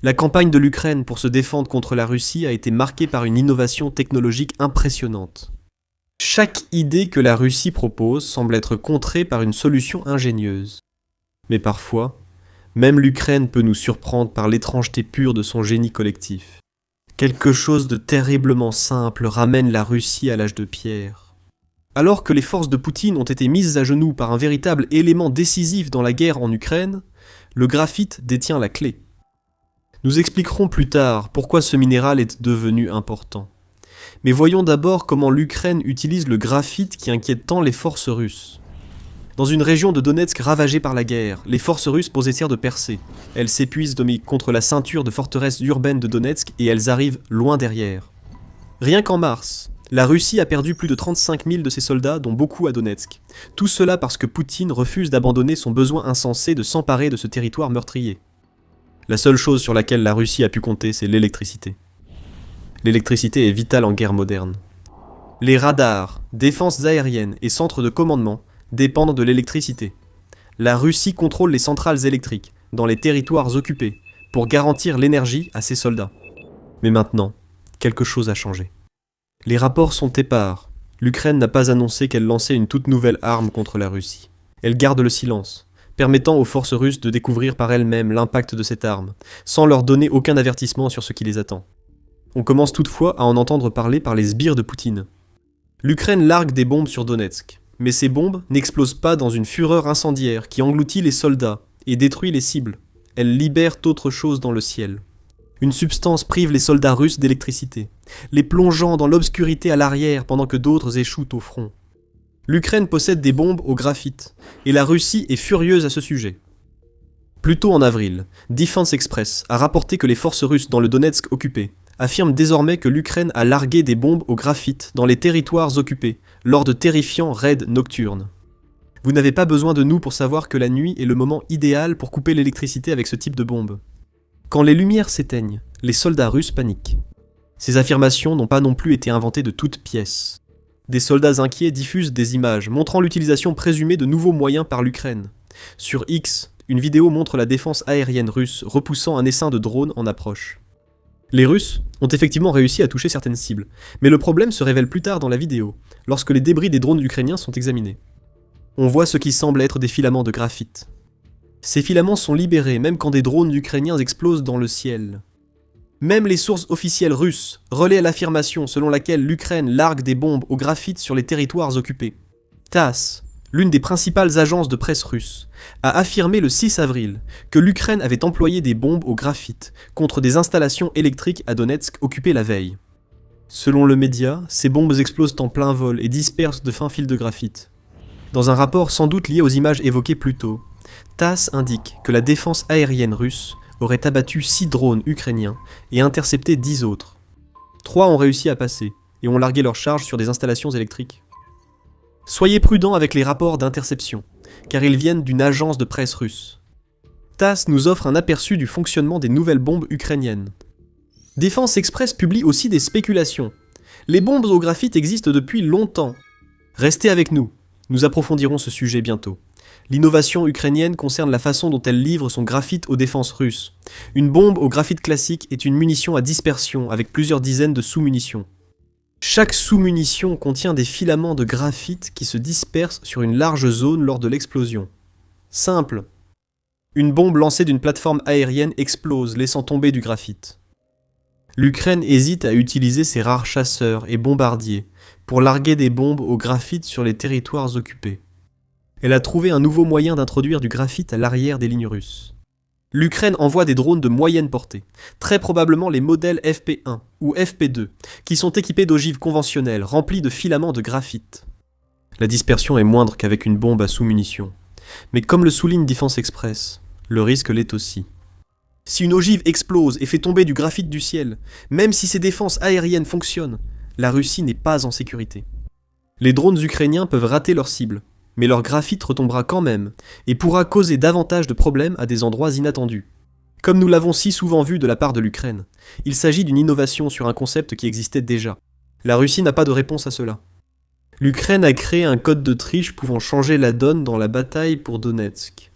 La campagne de l'Ukraine pour se défendre contre la Russie a été marquée par une innovation technologique impressionnante. Chaque idée que la Russie propose semble être contrée par une solution ingénieuse. Mais parfois, même l'Ukraine peut nous surprendre par l'étrangeté pure de son génie collectif. Quelque chose de terriblement simple ramène la Russie à l'âge de pierre. Alors que les forces de Poutine ont été mises à genoux par un véritable élément décisif dans la guerre en Ukraine, le graphite détient la clé. Nous expliquerons plus tard pourquoi ce minéral est devenu important. Mais voyons d'abord comment l'Ukraine utilise le graphite qui inquiète tant les forces russes. Dans une région de Donetsk ravagée par la guerre, les forces russes posent essai de percer. Elles s'épuisent contre la ceinture de forteresses urbaines de Donetsk et elles arrivent loin derrière. Rien qu'en mars, la Russie a perdu plus de 35 000 de ses soldats, dont beaucoup à Donetsk. Tout cela parce que Poutine refuse d'abandonner son besoin insensé de s'emparer de ce territoire meurtrier. La seule chose sur laquelle la Russie a pu compter, c'est l'électricité. L'électricité est vitale en guerre moderne. Les radars, défenses aériennes et centres de commandement dépendent de l'électricité. La Russie contrôle les centrales électriques, dans les territoires occupés, pour garantir l'énergie à ses soldats. Mais maintenant, quelque chose a changé. Les rapports sont épars. L'Ukraine n'a pas annoncé qu'elle lançait une toute nouvelle arme contre la Russie. Elle garde le silence, permettant aux forces russes de découvrir par elles-mêmes l'impact de cette arme, sans leur donner aucun avertissement sur ce qui les attend. On commence toutefois à en entendre parler par les sbires de Poutine. L'Ukraine largue des bombes sur Donetsk, mais ces bombes n'explosent pas dans une fureur incendiaire qui engloutit les soldats et détruit les cibles. Elles libèrent autre chose dans le ciel. Une substance prive les soldats russes d'électricité, les plongeant dans l'obscurité à l'arrière pendant que d'autres échouent au front. L'Ukraine possède des bombes au graphite, et la Russie est furieuse à ce sujet. Plus tôt en avril, Defense Express a rapporté que les forces russes dans le Donetsk occupé affirment désormais que l'Ukraine a largué des bombes au graphite dans les territoires occupés, lors de terrifiants raids nocturnes. Vous n'avez pas besoin de nous pour savoir que la nuit est le moment idéal pour couper l'électricité avec ce type de bombe. Quand les lumières s'éteignent, les soldats russes paniquent. Ces affirmations n'ont pas non plus été inventées de toutes pièces. Des soldats inquiets diffusent des images montrant l'utilisation présumée de nouveaux moyens par l'Ukraine. Sur X, une vidéo montre la défense aérienne russe repoussant un essaim de drones en approche. Les Russes ont effectivement réussi à toucher certaines cibles, mais le problème se révèle plus tard dans la vidéo, lorsque les débris des drones ukrainiens sont examinés. On voit ce qui semble être des filaments de graphite. Ces filaments sont libérés même quand des drones ukrainiens explosent dans le ciel. Même les sources officielles russes relaient l'affirmation selon laquelle l'Ukraine largue des bombes au graphite sur les territoires occupés. TASS, l'une des principales agences de presse russes, a affirmé le 6 avril que l'Ukraine avait employé des bombes au graphite contre des installations électriques à Donetsk occupées la veille. Selon le média, ces bombes explosent en plein vol et dispersent de fins fils de graphite. Dans un rapport sans doute lié aux images évoquées plus tôt, TASS indique que la défense aérienne russe aurait abattu 6 drones ukrainiens et intercepté 10 autres. 3 ont réussi à passer et ont largué leurs charges sur des installations électriques. Soyez prudents avec les rapports d'interception, car ils viennent d'une agence de presse russe. TASS nous offre un aperçu du fonctionnement des nouvelles bombes ukrainiennes. Defense Express publie aussi des spéculations. Les bombes au graphite existent depuis longtemps. Restez avec nous, nous approfondirons ce sujet bientôt. L'innovation ukrainienne concerne la façon dont elle livre son graphite aux défenses russes. Une bombe au graphite classique est une munition à dispersion avec plusieurs dizaines de sous-munitions. Chaque sous-munition contient des filaments de graphite qui se dispersent sur une large zone lors de l'explosion. Simple. Une bombe lancée d'une plateforme aérienne explose, laissant tomber du graphite. L'Ukraine hésite à utiliser ses rares chasseurs et bombardiers pour larguer des bombes au graphite sur les territoires occupés. Elle a trouvé un nouveau moyen d'introduire du graphite à l'arrière des lignes russes. L'Ukraine envoie des drones de moyenne portée, très probablement les modèles FP1 ou FP2, qui sont équipés d'ogives conventionnelles remplies de filaments de graphite. La dispersion est moindre qu'avec une bombe à sous-munitions, mais comme le souligne Defense Express, le risque l'est aussi. Si une ogive explose et fait tomber du graphite du ciel, même si ses défenses aériennes fonctionnent, la Russie n'est pas en sécurité. Les drones ukrainiens peuvent rater leur cible, mais leur graphite retombera quand même, et pourra causer davantage de problèmes à des endroits inattendus. Comme nous l'avons si souvent vu de la part de l'Ukraine, il s'agit d'une innovation sur un concept qui existait déjà. La Russie n'a pas de réponse à cela. L'Ukraine a créé un code de triche pouvant changer la donne dans la bataille pour Donetsk.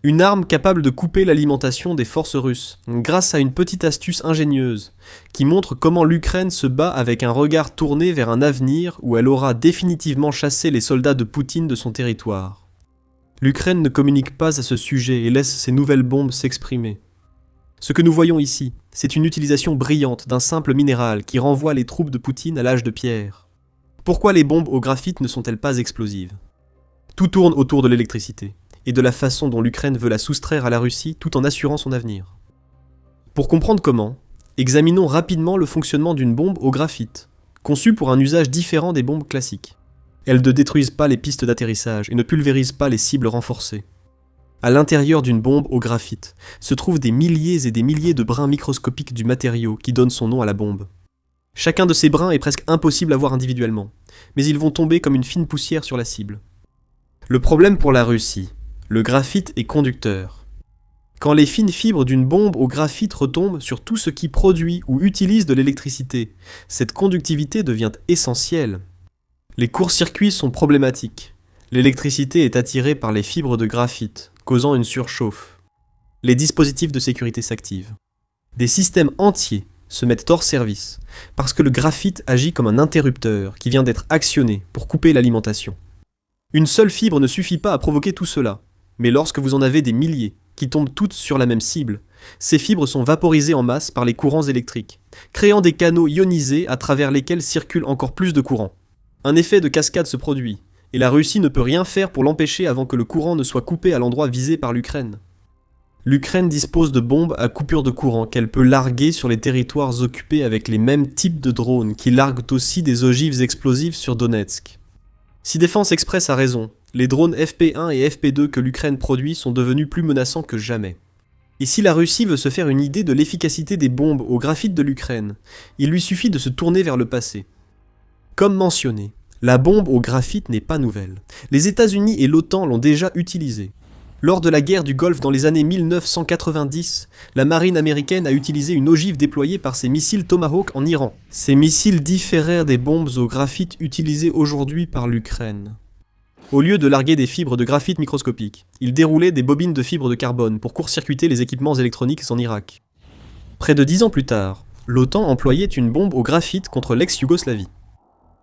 Une arme capable de couper l'alimentation des forces russes, grâce à une petite astuce ingénieuse, qui montre comment l'Ukraine se bat avec un regard tourné vers un avenir où elle aura définitivement chassé les soldats de Poutine de son territoire. L'Ukraine ne communique pas à ce sujet et laisse ses nouvelles bombes s'exprimer. Ce que nous voyons ici, c'est une utilisation brillante d'un simple minéral qui renvoie les troupes de Poutine à l'âge de pierre. Pourquoi les bombes au graphite ne sont-elles pas explosives? Tout tourne autour de l'électricité, et de la façon dont l'Ukraine veut la soustraire à la Russie tout en assurant son avenir. Pour comprendre comment, examinons rapidement le fonctionnement d'une bombe au graphite, conçue pour un usage différent des bombes classiques. Elles ne détruisent pas les pistes d'atterrissage et ne pulvérisent pas les cibles renforcées. À l'intérieur d'une bombe au graphite se trouvent des milliers et des milliers de brins microscopiques du matériau qui donne son nom à la bombe. Chacun de ces brins est presque impossible à voir individuellement, mais ils vont tomber comme une fine poussière sur la cible. Le problème pour la Russie, le graphite est conducteur. Quand les fines fibres d'une bombe au graphite retombent sur tout ce qui produit ou utilise de l'électricité, cette conductivité devient essentielle. Les courts-circuits sont problématiques. L'électricité est attirée par les fibres de graphite, causant une surchauffe. Les dispositifs de sécurité s'activent. Des systèmes entiers se mettent hors service, parce que le graphite agit comme un interrupteur qui vient d'être actionné pour couper l'alimentation. Une seule fibre ne suffit pas à provoquer tout cela, mais lorsque vous en avez des milliers, qui tombent toutes sur la même cible, ces fibres sont vaporisées en masse par les courants électriques, créant des canaux ionisés à travers lesquels circulent encore plus de courant. Un effet de cascade se produit, et la Russie ne peut rien faire pour l'empêcher avant que le courant ne soit coupé à l'endroit visé par l'Ukraine. L'Ukraine dispose de bombes à coupure de courant qu'elle peut larguer sur les territoires occupés avec les mêmes types de drones qui larguent aussi des ogives explosives sur Donetsk. Si Défense Express a raison, les drones FP1 et FP2 que l'Ukraine produit sont devenus plus menaçants que jamais. Et si la Russie veut se faire une idée de l'efficacité des bombes au graphite de l'Ukraine, il lui suffit de se tourner vers le passé. Comme mentionné, la bombe au graphite n'est pas nouvelle. Les États-Unis et l'OTAN l'ont déjà utilisée. Lors de la guerre du Golfe dans les années 1990, la marine américaine a utilisé une ogive déployée par ses missiles Tomahawk en Iran. Ces missiles différèrent des bombes au graphite utilisées aujourd'hui par l'Ukraine. Au lieu de larguer des fibres de graphite microscopiques, ils déroulaient des bobines de fibres de carbone pour court-circuiter les équipements électroniques en Irak. Près de 10 ans plus tard, l'OTAN employait une bombe au graphite contre l'ex-Yougoslavie.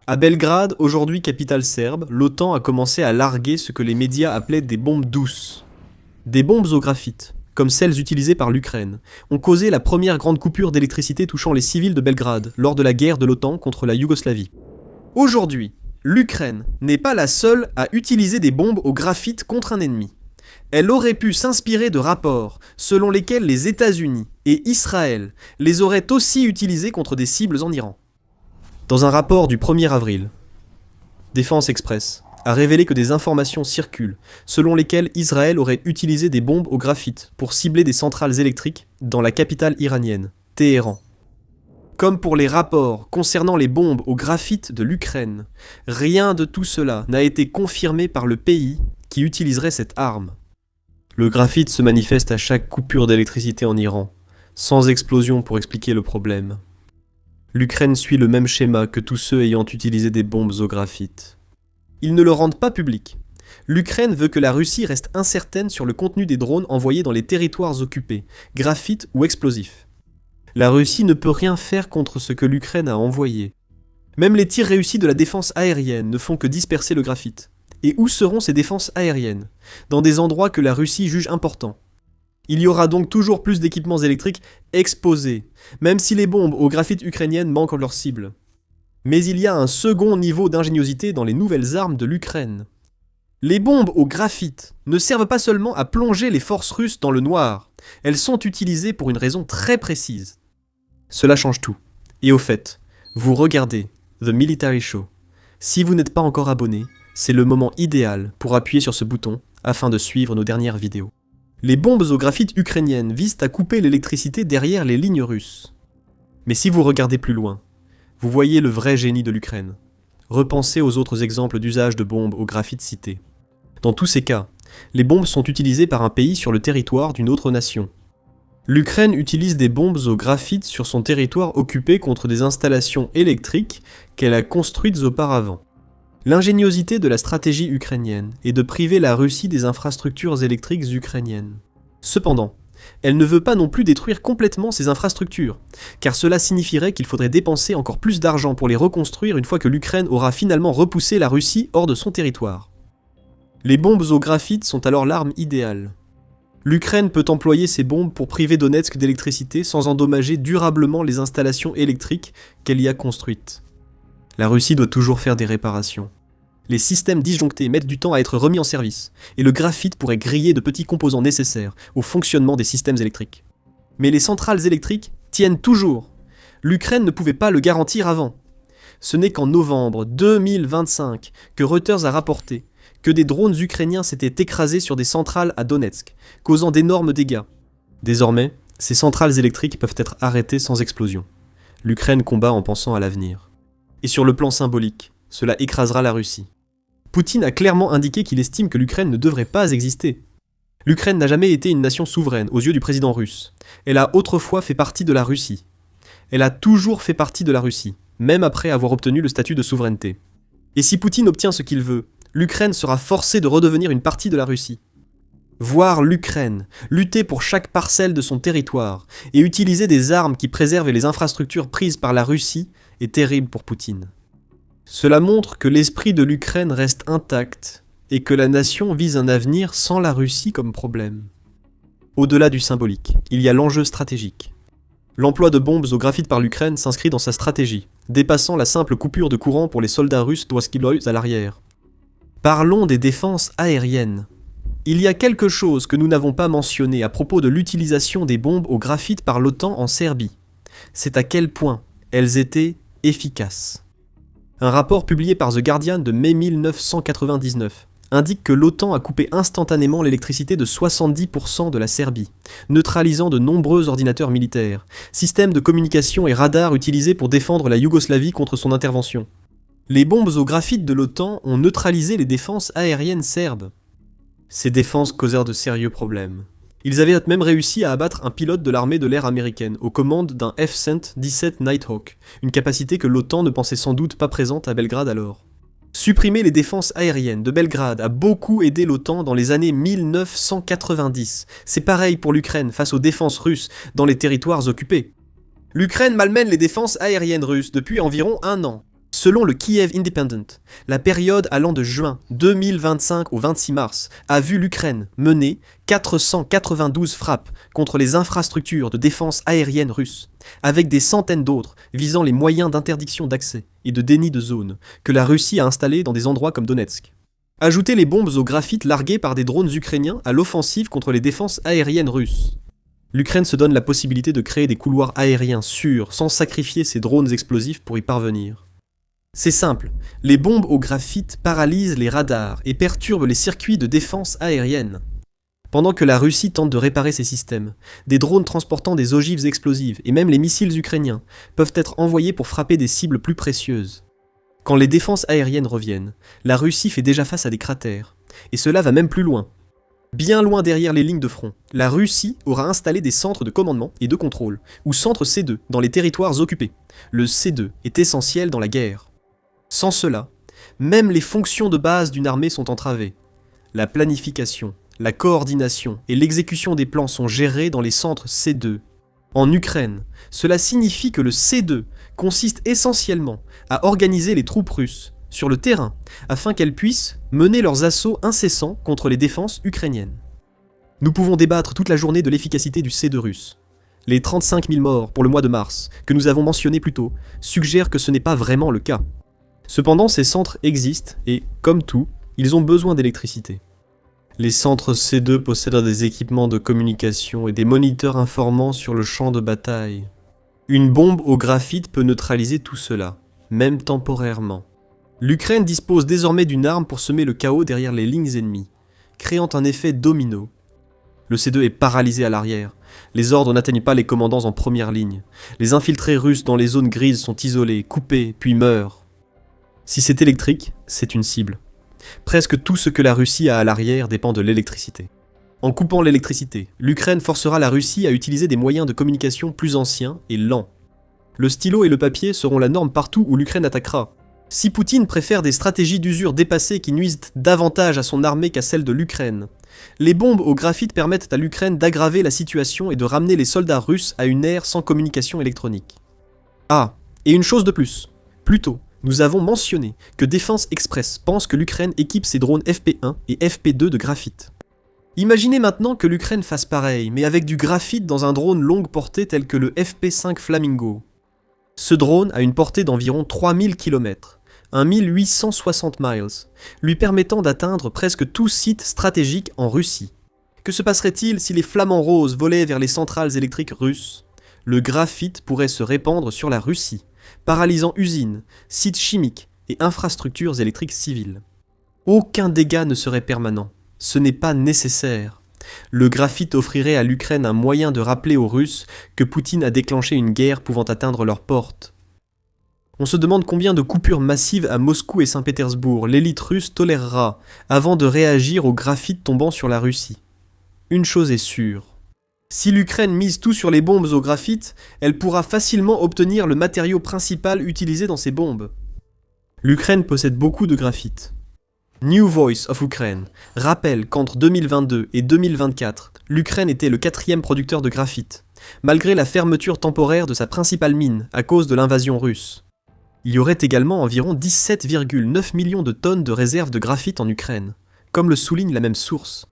À Belgrade, aujourd'hui capitale serbe, l'OTAN a commencé à larguer ce que les médias appelaient des bombes douces. Des bombes au graphite, comme celles utilisées par l'Ukraine, ont causé la première grande coupure d'électricité touchant les civils de Belgrade lors de la guerre de l'OTAN contre la Yougoslavie. Aujourd'hui, l'Ukraine n'est pas la seule à utiliser des bombes au graphite contre un ennemi. Elle aurait pu s'inspirer de rapports selon lesquels les États-Unis et Israël les auraient aussi utilisées contre des cibles en Iran. Dans un rapport du 1er avril, Défense Express a révélé que des informations circulent selon lesquelles Israël aurait utilisé des bombes au graphite pour cibler des centrales électriques dans la capitale iranienne, Téhéran. Comme pour les rapports concernant les bombes au graphite de l'Ukraine, rien de tout cela n'a été confirmé par le pays qui utiliserait cette arme. Le graphite se manifeste à chaque coupure d'électricité en Iran, sans explosion pour expliquer le problème. L'Ukraine suit le même schéma que tous ceux ayant utilisé des bombes au graphite. Ils ne le rendent pas public. L'Ukraine veut que la Russie reste incertaine sur le contenu des drones envoyés dans les territoires occupés, graphite ou explosifs. La Russie ne peut rien faire contre ce que l'Ukraine a envoyé. Même les tirs réussis de la défense aérienne ne font que disperser le graphite. Et où seront ces défenses aériennes? Dans des endroits que la Russie juge importants. Il y aura donc toujours plus d'équipements électriques exposés, même si les bombes au graphite ukrainiennes manquent leur cible. Mais il y a un second niveau d'ingéniosité dans les nouvelles armes de l'Ukraine. Les bombes au graphite ne servent pas seulement à plonger les forces russes dans le noir, elles sont utilisées pour une raison très précise. Cela change tout. Et au fait, vous regardez The Military Show. Si vous n'êtes pas encore abonné, c'est le moment idéal pour appuyer sur ce bouton afin de suivre nos dernières vidéos. Les bombes au graphite ukrainiennes visent à couper l'électricité derrière les lignes russes. Mais si vous regardez plus loin, vous voyez le vrai génie de l'Ukraine. Repensez aux autres exemples d'usage de bombes au graphite cités. Dans tous ces cas, les bombes sont utilisées par un pays sur le territoire d'une autre nation. L'Ukraine utilise des bombes au graphite sur son territoire occupé contre des installations électriques qu'elle a construites auparavant. L'ingéniosité de la stratégie ukrainienne est de priver la Russie des infrastructures électriques ukrainiennes. Cependant, elle ne veut pas non plus détruire complètement ces infrastructures, car cela signifierait qu'il faudrait dépenser encore plus d'argent pour les reconstruire une fois que l'Ukraine aura finalement repoussé la Russie hors de son territoire. Les bombes au graphite sont alors l'arme idéale. L'Ukraine peut employer ces bombes pour priver Donetsk d'électricité sans endommager durablement les installations électriques qu'elle y a construites. La Russie doit toujours faire des réparations. Les systèmes disjonctés mettent du temps à être remis en service, et le graphite pourrait griller de petits composants nécessaires au fonctionnement des systèmes électriques. Mais les centrales électriques tiennent toujours. L'Ukraine ne pouvait pas le garantir avant. Ce n'est qu'en novembre 2025 que Reuters a rapporté que des drones ukrainiens s'étaient écrasés sur des centrales à Donetsk, causant d'énormes dégâts. Désormais, ces centrales électriques peuvent être arrêtées sans explosion. L'Ukraine combat en pensant à l'avenir. Et sur le plan symbolique, cela écrasera la Russie. Poutine a clairement indiqué qu'il estime que l'Ukraine ne devrait pas exister. L'Ukraine n'a jamais été une nation souveraine aux yeux du président russe. Elle a autrefois fait partie de la Russie. Elle a toujours fait partie de la Russie, même après avoir obtenu le statut de souveraineté. Et si Poutine obtient ce qu'il veut, l'Ukraine sera forcée de redevenir une partie de la Russie. Voir l'Ukraine lutter pour chaque parcelle de son territoire et utiliser des armes qui préservent les infrastructures prises par la Russie est terrible pour Poutine. Cela montre que l'esprit de l'Ukraine reste intact et que la nation vise un avenir sans la Russie comme problème. Au-delà du symbolique, il y a l'enjeu stratégique. L'emploi de bombes au graphite par l'Ukraine s'inscrit dans sa stratégie, dépassant la simple coupure de courant pour les soldats russes d'Ouaskiloi à l'arrière. Parlons des défenses aériennes. Il y a quelque chose que nous n'avons pas mentionné à propos de l'utilisation des bombes au graphite par l'OTAN en Serbie. C'est à quel point elles étaient efficaces. Un rapport publié par The Guardian de mai 1999 indique que l'OTAN a coupé instantanément l'électricité de 70% de la Serbie, neutralisant de nombreux ordinateurs militaires, systèmes de communication et radars utilisés pour défendre la Yougoslavie contre son intervention. Les bombes au graphite de l'OTAN ont neutralisé les défenses aériennes serbes. Ces défenses causèrent de sérieux problèmes. Ils avaient même réussi à abattre un pilote de l'armée de l'air américaine aux commandes d'un F-117 Nighthawk, une capacité que l'OTAN ne pensait sans doute pas présente à Belgrade alors. Supprimer les défenses aériennes de Belgrade a beaucoup aidé l'OTAN dans les années 1990. C'est pareil pour l'Ukraine face aux défenses russes dans les territoires occupés. L'Ukraine malmène les défenses aériennes russes depuis environ 1 an. Selon le Kiev Independent, la période allant de juin 2025 au 26 mars a vu l'Ukraine mener 492 frappes contre les infrastructures de défense aérienne russes, avec des centaines d'autres visant les moyens d'interdiction d'accès et de déni de zone que la Russie a installés dans des endroits comme Donetsk. Ajoutez les bombes au graphite larguées par des drones ukrainiens à l'offensive contre les défenses aériennes russes. L'Ukraine se donne la possibilité de créer des couloirs aériens sûrs sans sacrifier ses drones explosifs pour y parvenir. C'est simple, les bombes au graphite paralysent les radars et perturbent les circuits de défense aérienne. Pendant que la Russie tente de réparer ces systèmes, des drones transportant des ogives explosives et même les missiles ukrainiens peuvent être envoyés pour frapper des cibles plus précieuses. Quand les défenses aériennes reviennent, la Russie fait déjà face à des cratères, et cela va même plus loin. Bien loin derrière les lignes de front, la Russie aura installé des centres de commandement et de contrôle, ou centres C2, dans les territoires occupés. Le C2 est essentiel dans la guerre. Sans cela, même les fonctions de base d'une armée sont entravées. La planification, la coordination et l'exécution des plans sont gérés dans les centres C2. En Ukraine, cela signifie que le C2 consiste essentiellement à organiser les troupes russes sur le terrain afin qu'elles puissent mener leurs assauts incessants contre les défenses ukrainiennes. Nous pouvons débattre toute la journée de l'efficacité du C2 russe. Les 35 000 morts pour le mois de mars, que nous avons mentionnés plus tôt, suggèrent que ce n'est pas vraiment le cas. Cependant, ces centres existent et, comme tout, ils ont besoin d'électricité. Les centres C2 possèdent des équipements de communication et des moniteurs informant sur le champ de bataille. Une bombe au graphite peut neutraliser tout cela, même temporairement. L'Ukraine dispose désormais d'une arme pour semer le chaos derrière les lignes ennemies, créant un effet domino. Le C2 est paralysé à l'arrière. Les ordres n'atteignent pas les commandants en première ligne. Les infiltrés russes dans les zones grises sont isolés, coupés, puis meurent. Si c'est électrique, c'est une cible. Presque tout ce que la Russie a à l'arrière dépend de l'électricité. En coupant l'électricité, l'Ukraine forcera la Russie à utiliser des moyens de communication plus anciens et lents. Le stylo et le papier seront la norme partout où l'Ukraine attaquera. Si Poutine préfère des stratégies d'usure dépassées qui nuisent davantage à son armée qu'à celle de l'Ukraine, les bombes au graphite permettent à l'Ukraine d'aggraver la situation et de ramener les soldats russes à une ère sans communication électronique. Ah, et une chose de plus. Plus tôt, nous avons mentionné que Défense Express pense que l'Ukraine équipe ses drones FP1 et FP2 de graphite. Imaginez maintenant que l'Ukraine fasse pareil, mais avec du graphite dans un drone longue portée tel que le FP5 Flamingo. Ce drone a une portée d'environ 3000 km, 1860 miles, lui permettant d'atteindre presque tout site stratégique en Russie. Que se passerait-il si les flamants roses volaient vers les centrales électriques russes? Le graphite pourrait se répandre sur la Russie, paralysant usines, sites chimiques et infrastructures électriques civiles. Aucun dégât ne serait permanent. Ce n'est pas nécessaire. Le graphite offrirait à l'Ukraine un moyen de rappeler aux Russes que Poutine a déclenché une guerre pouvant atteindre leurs portes. On se demande combien de coupures massives à Moscou et Saint-Pétersbourg l'élite russe tolérera avant de réagir au graphite tombant sur la Russie. Une chose est sûre. Si l'Ukraine mise tout sur les bombes au graphite, elle pourra facilement obtenir le matériau principal utilisé dans ces bombes. L'Ukraine possède beaucoup de graphite. New Voice of Ukraine rappelle qu'entre 2022 et 2024, l'Ukraine était le 4e producteur de graphite, malgré la fermeture temporaire de sa principale mine à cause de l'invasion russe. Il y aurait également environ 17,9 millions de tonnes de réserves de graphite en Ukraine, comme le souligne la même source.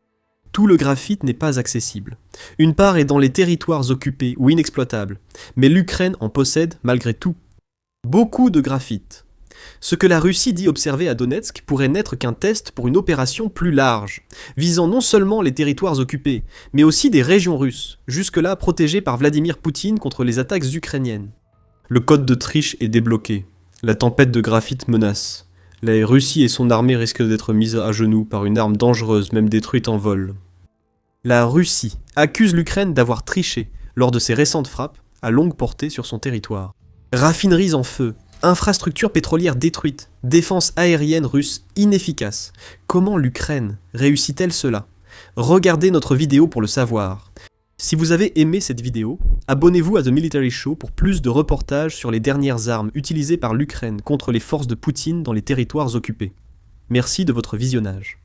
Tout le graphite n'est pas accessible. Une part est dans les territoires occupés ou inexploitables, mais l'Ukraine en possède malgré tout. Beaucoup de graphite. Ce que la Russie dit observer à Donetsk pourrait n'être qu'un test pour une opération plus large, visant non seulement les territoires occupés, mais aussi des régions russes, jusque-là protégées par Vladimir Poutine contre les attaques ukrainiennes. Le code de triche est débloqué. La tempête de graphite menace. La Russie et son armée risquent d'être mises à genoux par une arme dangereuse, même détruite en vol. La Russie accuse l'Ukraine d'avoir triché lors de ses récentes frappes à longue portée sur son territoire. Raffineries en feu, infrastructures pétrolières détruites, défense aérienne russe inefficace. Comment l'Ukraine réussit-elle cela? Regardez notre vidéo pour le savoir. Si vous avez aimé cette vidéo, abonnez-vous à The Military Show pour plus de reportages sur les dernières armes utilisées par l'Ukraine contre les forces de Poutine dans les territoires occupés. Merci de votre visionnage.